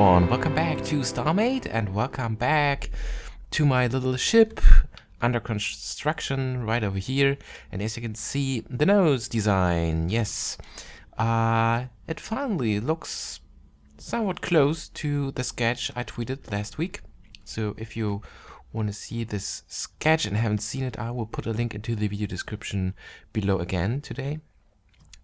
everyone, welcome back to Starmade and welcome back to my little ship under construction right over here. And as you can see, the nose design, yes, it finally looks somewhat close to the sketch I tweeted last week. So if you want to see this sketch and haven't seen it, I will put a link into the video description below again today.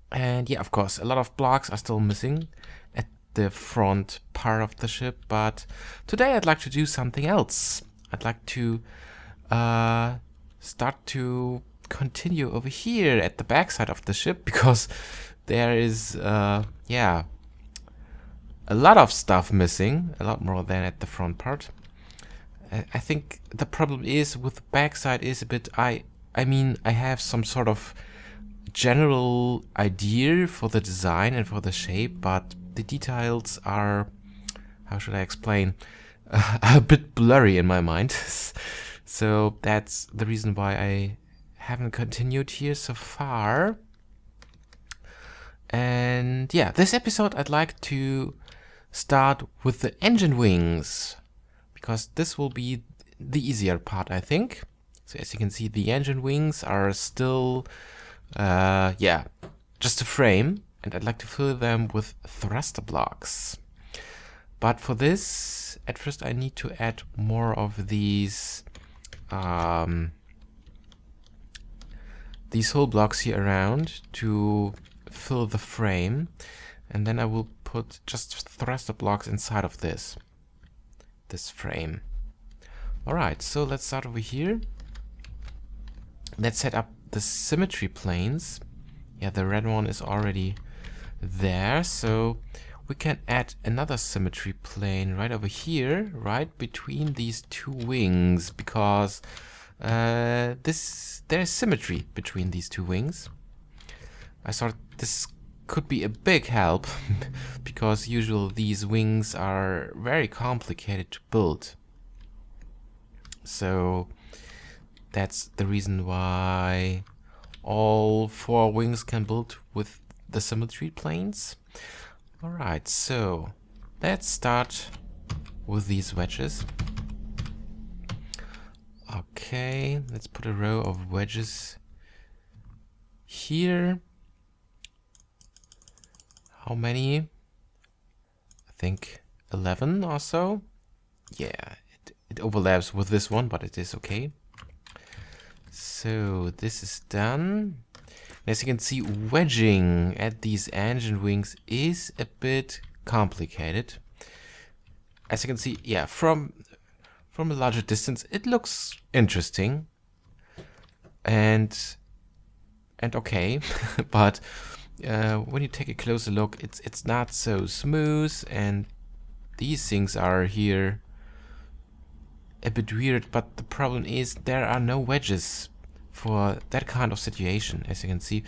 And yeah, of course, a lot of blocks are still missing at the front part of the ship, but today I'd like to do something else. I'd like to start to continue over here at the back side of the ship, because there is yeah, a lot of stuff missing, a lot more than at the front part. I think the problem is with the back side is a bit, I mean, I have some sort of general idea for the design and for the shape, but the details are, how should I explain, a bit blurry in my mind. So that's the reason why I haven't continued here so far. And yeah, this episode I'd like to start with the engine wings, because this will be the easier part, I think. So as you can see, the engine wings are still yeah, just a frame, and I'd like to fill them with thruster blocks. But for this, at first I need to add more of these hole blocks here around to fill the frame, and then I will put just thruster blocks inside of this frame. Alright, so let's start over here. Let's set up the symmetry planes. Yeah, the red one is already there, so we can add another symmetry plane right over here, right between these two wings, because there is symmetry between these two wings. I thought this could be a big help because usually these wings are very complicated to build. So that's the reason why all four wings can build with the symmetry planes. Alright, so let's start with these wedges. Okay, let's put a row of wedges here. How many? I think 11 or so. Yeah, it overlaps with this one, but it is okay. So this is done. As you can see, wedging at these engine wings is a bit complicated. As you can see, yeah, from a larger distance, it looks interesting and okay, but when you take a closer look, it's not so smooth, and these things are here a bit weird. But the problem is there are no wedges for that kind of situation. As you can see,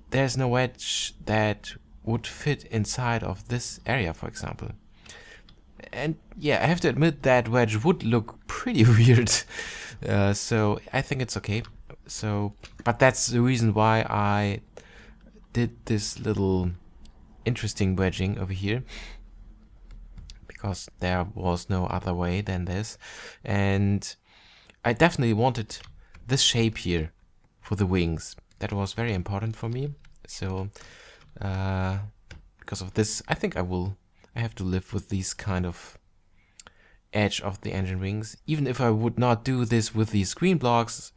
there's no wedge that would fit inside of this area, for example. And yeah, I have to admit that wedge would look pretty weird. So I think it's okay. So, but that's the reason why I did this little interesting wedging over here, because there was no other way than this. And I definitely wanted this shape here for the wings. That was very important for me. So because of this, I think I have to live with these kind of edge of the engine wings. Even if I would not do this with these green blocks,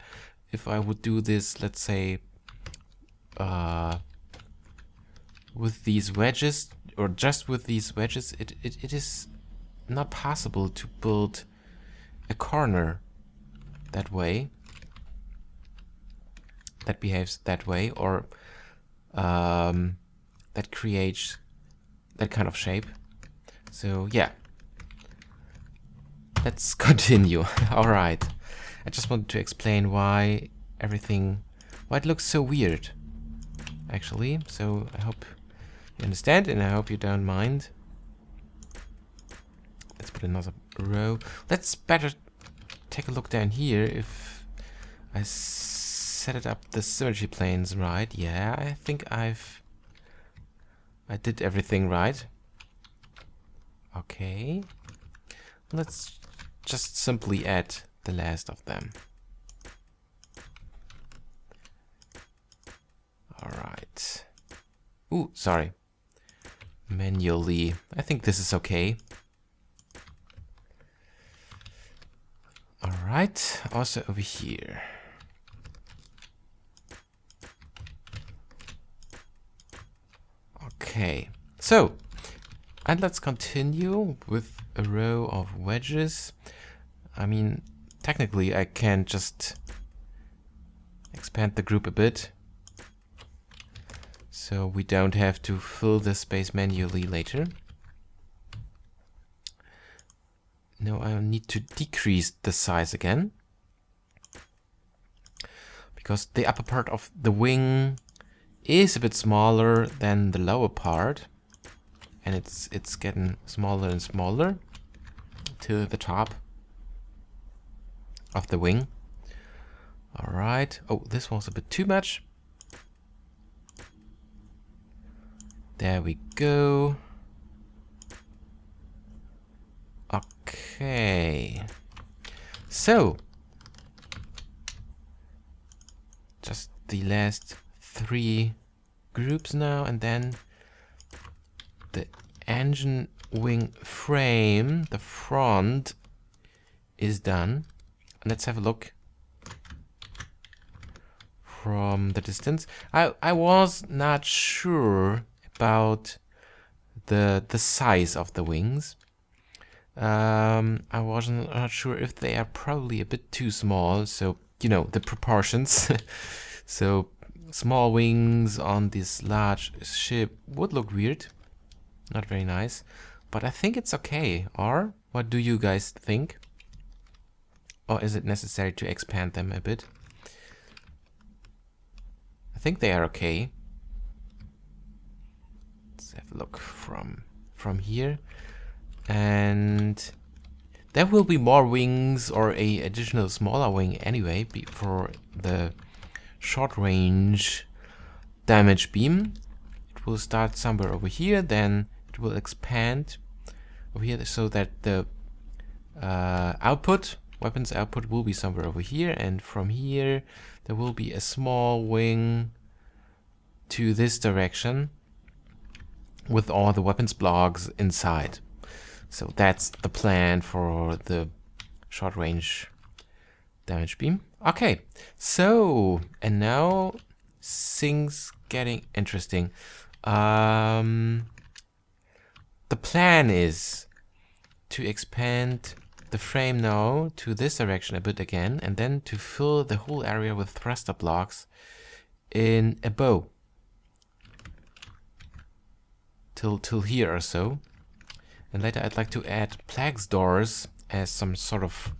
if I would do this, let's say, with these wedges, or just with these wedges, it is not possible to build a corner that way, that behaves that way, or that creates that kind of shape. So yeah, let's continue. Alright, I just wanted to explain why it looks so weird, actually. So I hope you understand, and I hope you don't mind. Let's put another row. Let's better take a look down here if I set it up the symmetry planes right. Yeah, I think I did everything right. Okay. Let's just simply add the last of them. Alright. Ooh, sorry. Manually. I think this is okay. Alright, also over here. Okay, so, and let's continue with a row of wedges. I mean, technically I can just expand the group a bit, so we don't have to fill the space manually later. Now I need to decrease the size again, because the upper part of the wing is a bit smaller than the lower part, and it's getting smaller and smaller to the top of the wing. All right. Oh, this was a bit too much. There we go. Okay. So, just the last 3 groups now, and then the engine wing frame, the front, is done. Let's have a look from the distance. I was not sure about the size of the wings. I wasn't not sure if they are probably a bit too small, so you know the proportions. So small wings on this large ship would look weird, not very nice, but I think it's okay. Or what do you guys think? Or is it necessary to expand them a bit? I think they are okay. Let's have a look from here. And there will be more wings or a additional smaller wing anyway for the short range damage beam. It will start somewhere over here, then it will expand over here so that the weapons output will be somewhere over here, and from here there will be a small wing to this direction with all the weapons blocks inside. So that's the plan for the short range damage beam. Okay, so, and now things getting interesting. The plan is to expand the frame now to this direction a bit again, and then to fill the whole area with thruster blocks in a bow till here or so. And later I'd like to add Plague's doors as some sort of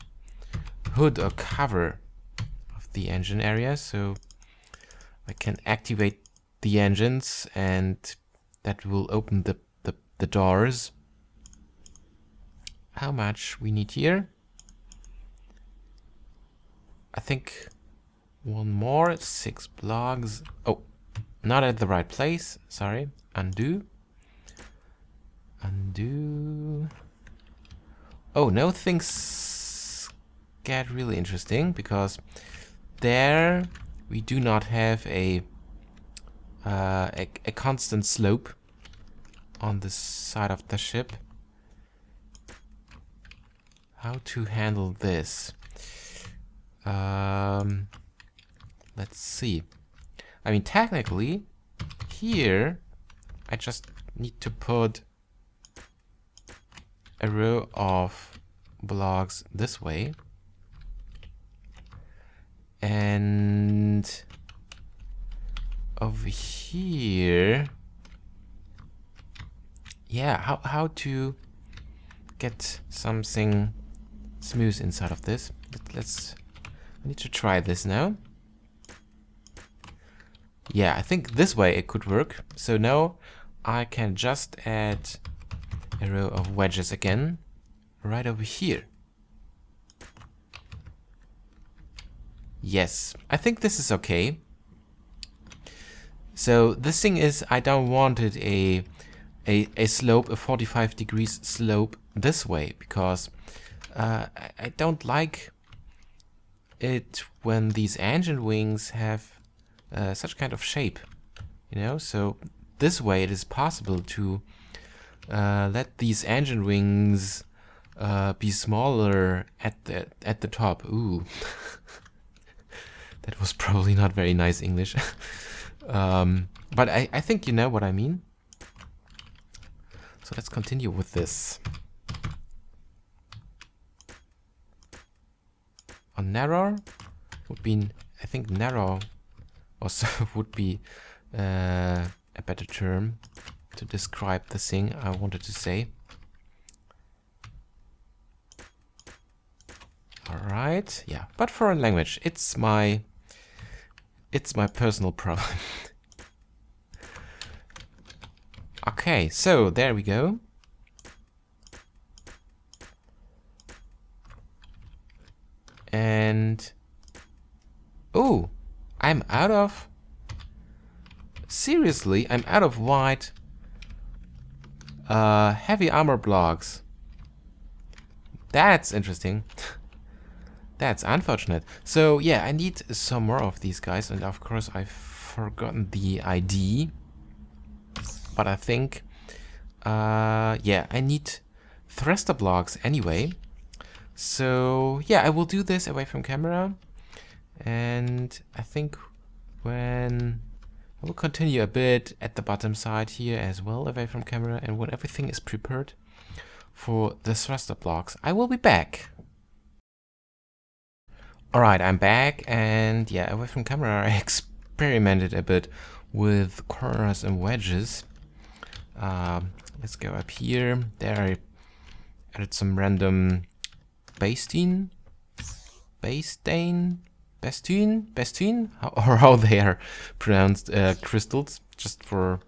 hood or cover of the engine area, so I can activate the engines and that will open the doors. How much we need here? I think one more, 6 blocks. Oh, not at the right place, sorry. Undo. Undo. Oh, now things get really interesting, because there we do not have a constant slope on this side of the ship. How to handle this? Let's see. I mean, technically, here I just need to put a row of blocks this way, and over here, yeah, how to get something smooth inside of this. I need to try this now. Yeah, I think this way it could work. So now I can just add a row of wedges again right over here. Yes, I think this is okay. So this thing is, I don't want it a a slope, a 45 degrees slope this way, because I don't like it when these engine wings have such kind of shape, you know. So this way it is possible to let these engine wings be smaller at the top. Ooh, that was probably not very nice English. But I think you know what I mean. So let's continue with this. On narrow would be, I think narrow also would be a better term to describe the thing I wanted to say. Alright, yeah, but foreign language, it's my personal problem. Okay, so there we go. And oh, I'm out of, seriously, I'm out of white heavy armor blocks. That's interesting. That's unfortunate. So yeah, I need some more of these guys, and of course I've forgotten the ID. But I think, yeah, I need thruster blocks anyway. So yeah, I will do this away from camera, and I think when I will continue a bit at the bottom side here as well away from camera, and when everything is prepared for the thruster blocks, I will be back. Alright, I'm back, and yeah, away from camera I experimented a bit with corners and wedges. Let's go up here. There I added some random Bastine, or how they are pronounced, crystals, just for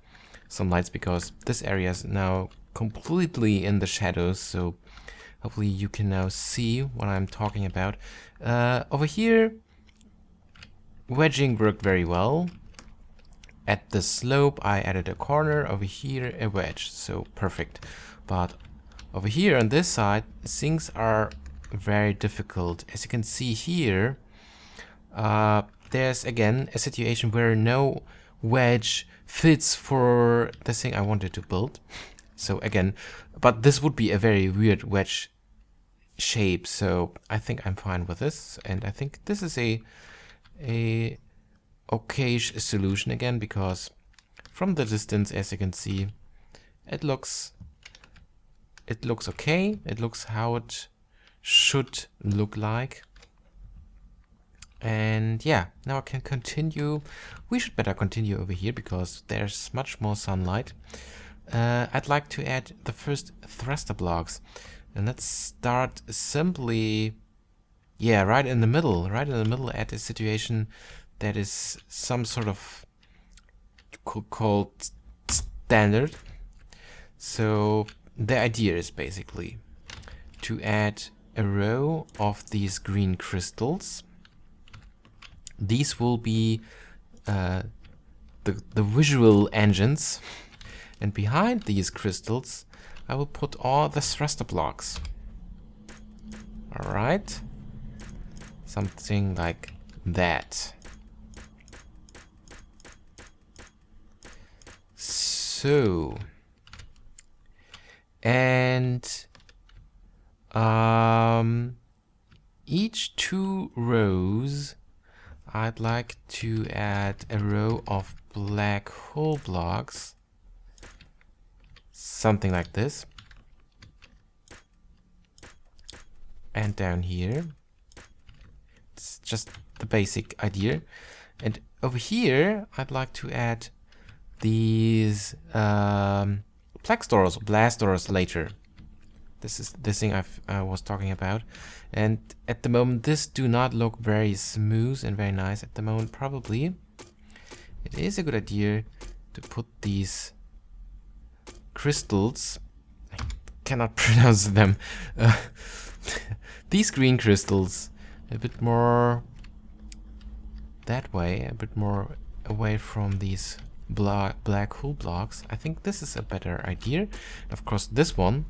some lights, because this area is now completely in the shadows, so hopefully you can now see what I'm talking about. Over here, wedging worked very well. At the slope I added a corner, over here a wedge, so perfect. But over here on this side, things are very difficult. As you can see here, there's again a situation where no wedge fits for the thing I wanted to build. So again, but this would be a very weird wedge shape, so I think I'm fine with this, and I think this is a okay-ish solution again, because from the distance, as you can see, it looks okay. It looks how it should look like. And yeah, now I can continue. We should better continue over here because there's much more sunlight. I'd like to add the first thruster blocks, and let's start simply, yeah, right in the middle at a situation that is some sort of called standard. So the idea is basically to add a row of these green crystals. These will be the visual engines, and behind these crystals I will put all the thruster blocks. Alright, something like that. So, and each 2 rows I'd like to add a row of black hole blocks, something like this. And down here, it's just the basic idea. And over here, I'd like to add these plex doors, blast doors later. This is the thing I was talking about. And at the moment, this do not look very smooth and very nice at the moment. Probably it is a good idea to put these crystals, I cannot pronounce them, these green crystals a bit more that way, a bit more away from these black hole blocks. I think this is a better idea. Of course, this one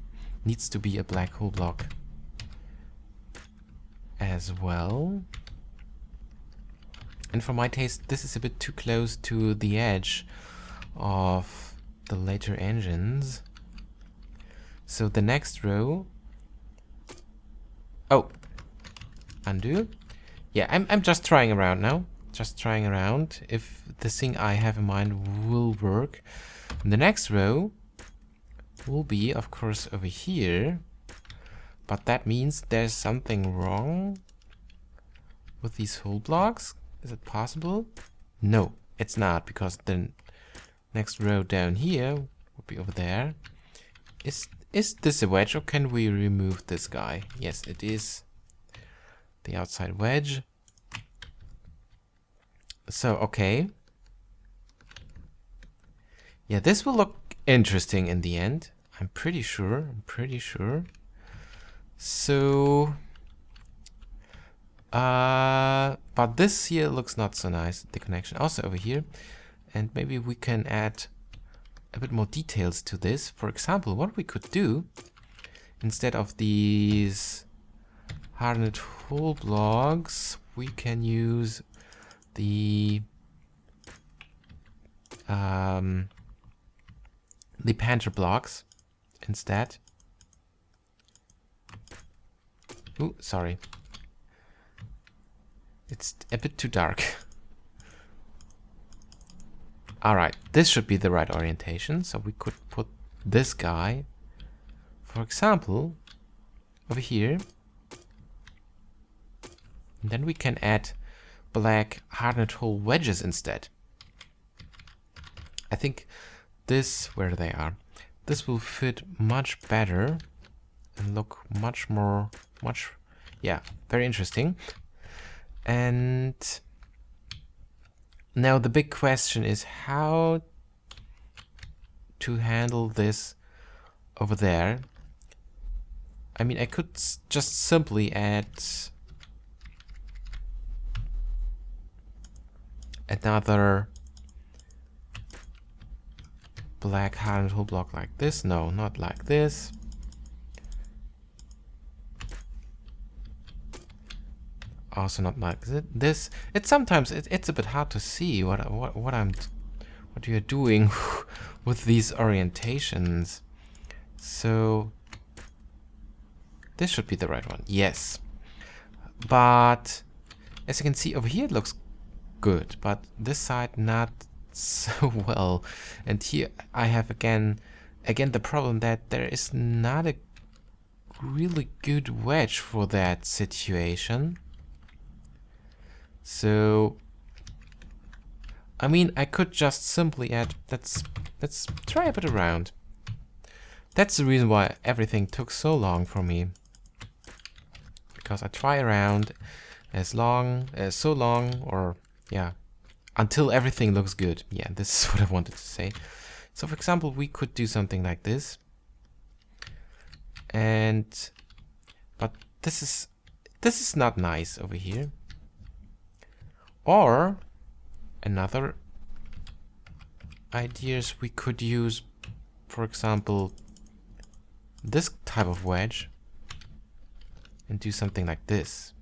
needs to be a black hole block as well. And for my taste, this is a bit too close to the edge of the later engines. So the next row... Oh! Undo. Yeah, I'm just trying around now. Just trying around if the thing I have in mind will work. And the next row will be, of course, over here. But that means there's something wrong with these hole blocks. Is it possible? No, it's not, because the next row down here would be over there. Is this a wedge, or can we remove this guy? Yes, it is the outside wedge. So, okay. Yeah, this will look interesting in the end. I'm pretty sure. So... but this here looks not so nice, the connection. Also over here. And maybe we can add a bit more details to this. For example, what we could do, instead of these hardened hole blocks, we can use the Panther blocks instead. Ooh, sorry. It's a bit too dark. Alright, this should be the right orientation. So we could put this guy, for example, over here. And then we can add black hardened hole wedges instead. I think this, where they are, this will fit much better and look much more, yeah, very interesting. And now the big question is how to handle this over there. I mean, I could just simply add another black hardened hole block like this. No, not like this. Also not like this. It's sometimes it's a bit hard to see what you're doing with these orientations. So this should be the right one. Yes. But as you can see over here, it looks good, but this side not so well. And here I have again the problem that there is not a really good wedge for that situation. So I mean, I could just simply add, let's try a bit around. That's the reason why everything took so long for me, because I try around so long, or yeah, until everything looks good. Yeah, this is what I wanted to say. So for example, we could do something like this, but this is not nice over here. Or another ideas we could use, for example, this type of wedge and do something like this.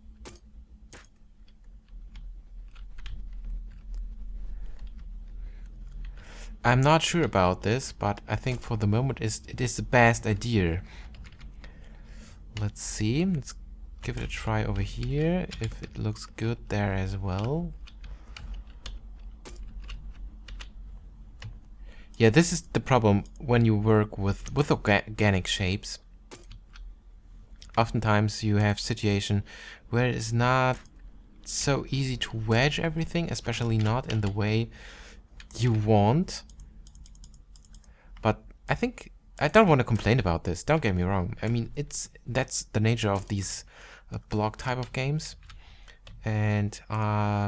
I'm not sure about this, but I think for the moment it is the best idea. Let's see. Let's give it a try over here if it looks good there as well. Yeah, this is the problem when you work with organic shapes. Oftentimes you have situation where it is not so easy to wedge everything, especially not in the way you want. But I think I don't want to complain about this, don't get me wrong. I mean, that's the nature of these block type of games, and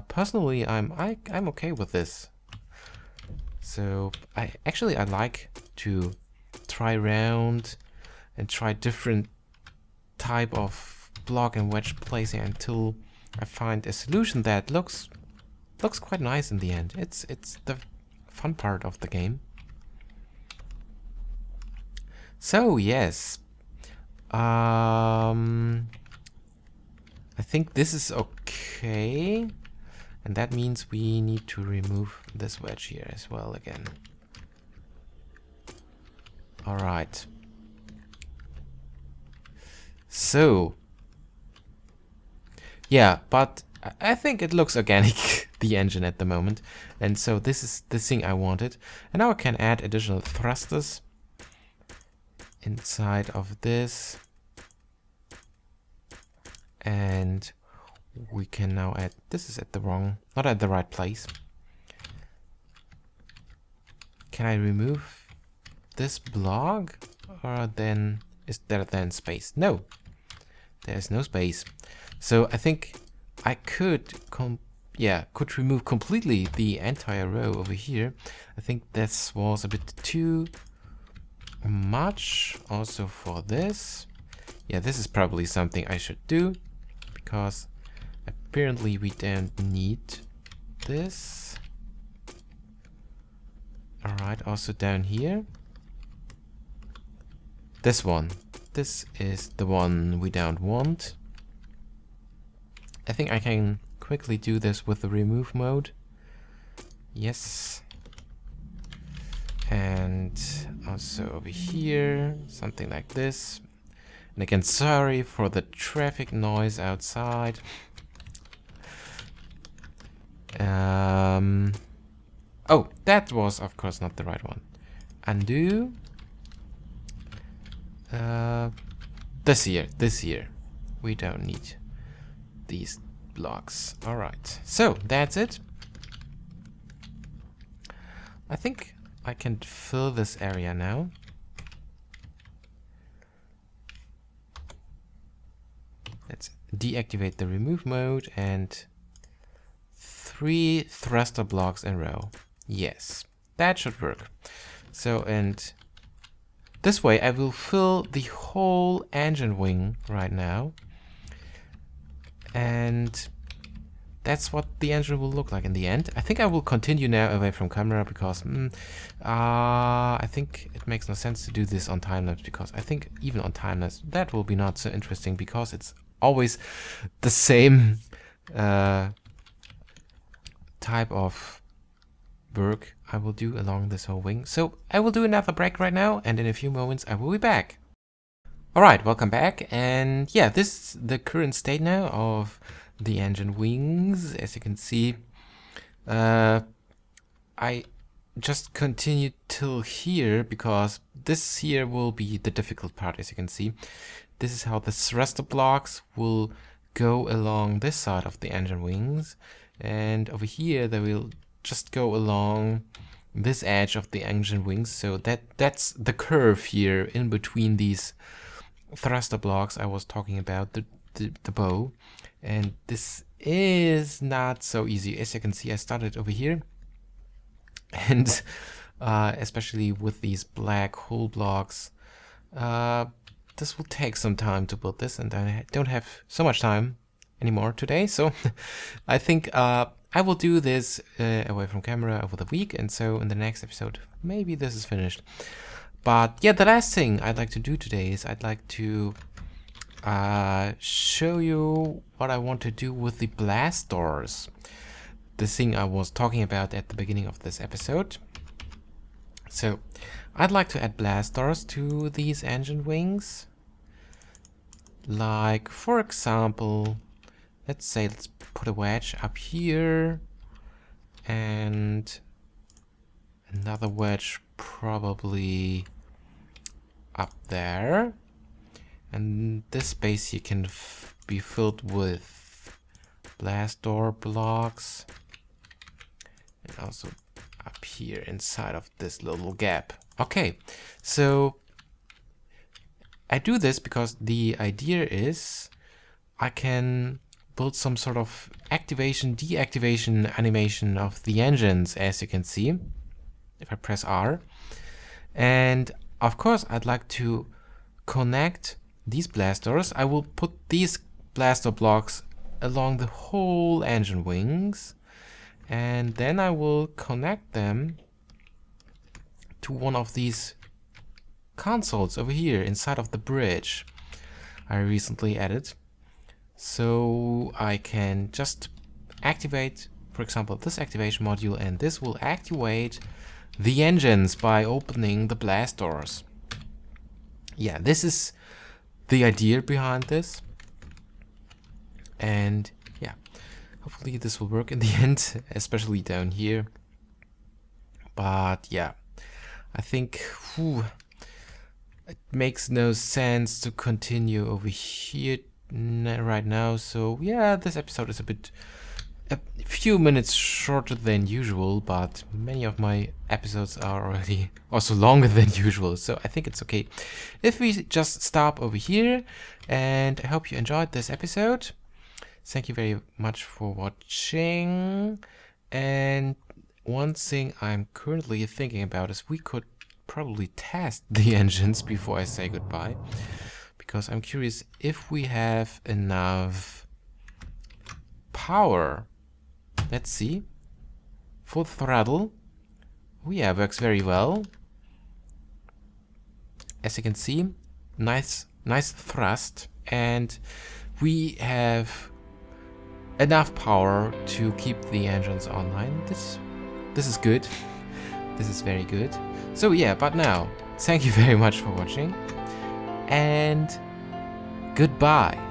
personally I'm okay with this. So I like to try around and try different type of block and wedge placing until I find a solution that looks quite nice in the end. It's the fun part of the game. So yes, I think this is okay, and that means we need to remove this wedge here as well again. All right. So yeah, but I think it looks organic, the engine at the moment, and so this is the thing I wanted. And now I can add additional thrusters inside of this, and we can now add, this is at the wrong, not at the right place. Can I remove this block, or then is there then space? No, there's no space. So I think I could could remove completely the entire row over here. I think this was a bit too much also for this. Yeah, this is probably something I should do, because apparently we don't need this. Alright, also down here. This one. This is the one we don't want. I think I can quickly do this with the remove mode. Yes. And also over here, something like this. And again, sorry for the traffic noise outside. Oh, that was of course not the right one. Undo. This here. We don't need these blocks. All right, so that's it. I think I can fill this area now. Let's deactivate the remove mode and 3 thruster blocks in a row. Yes, that should work. So, and this way I will fill the whole engine wing right now. And that's what the engine will look like in the end. I think I will continue now away from camera, because I think it makes no sense to do this on time-lapse, because I think even on time-lapse that will be not so interesting, because it's always the same type of work I will do along this whole wing. So I will do another break right now, and in a few moments I will be back. Alright, welcome back, and yeah, this is the current state now of the engine wings. As you can see, I just continued till here, because this here will be the difficult part. As you can see, this is how the thruster blocks will go along this side of the engine wings, and over here they will just go along this edge of the engine wings. So that's the curve here in between these thruster blocks I was talking about, the bow. And this is not so easy. As you can see, I started over here, and especially with these black hole blocks, this will take some time to build this, and I don't have so much time anymore today. So I think I will do this away from camera over the week, and so in the next episode maybe this is finished. But yeah, the last thing I'd like to do today is I'd like to show you what I want to do with the blast doors, the thing I was talking about at the beginning of this episode. So I'd like to add blast doors to these engine wings, like for example, let's put a wedge up here and another wedge probably up there, and this space here can be filled with blast door blocks, and also up here inside of this little gap. Okay, so I do this because the idea is I can build some sort of activation, deactivation animation of the engines, as you can see if I press R. And of course I'd like to connect these blast doors. I will put these blaster blocks along the whole engine wings, and then I will connect them to one of these consoles over here inside of the bridge I recently added. So I can just activate, for example, this activation module, and this will activate the engines by opening the blast doors. Yeah, this is the idea behind this. And yeah, hopefully this will work in the end, especially down here. But yeah, I think it makes no sense to continue over here right now. So yeah, this episode is a few minutes shorter than usual, but many of my episodes are already also longer than usual, so I think it's okay if we just stop over here. And I hope you enjoyed this episode. Thank you very much for watching. And one thing I'm currently thinking about is we could probably test the engines before I say goodbye, because I'm curious if we have enough power. Let's see. Full throttle. Oh yeah, works very well. As you can see, nice thrust, and we have enough power to keep the engines online. This is good. This is very good. So yeah, but now, thank you very much for watching, and goodbye.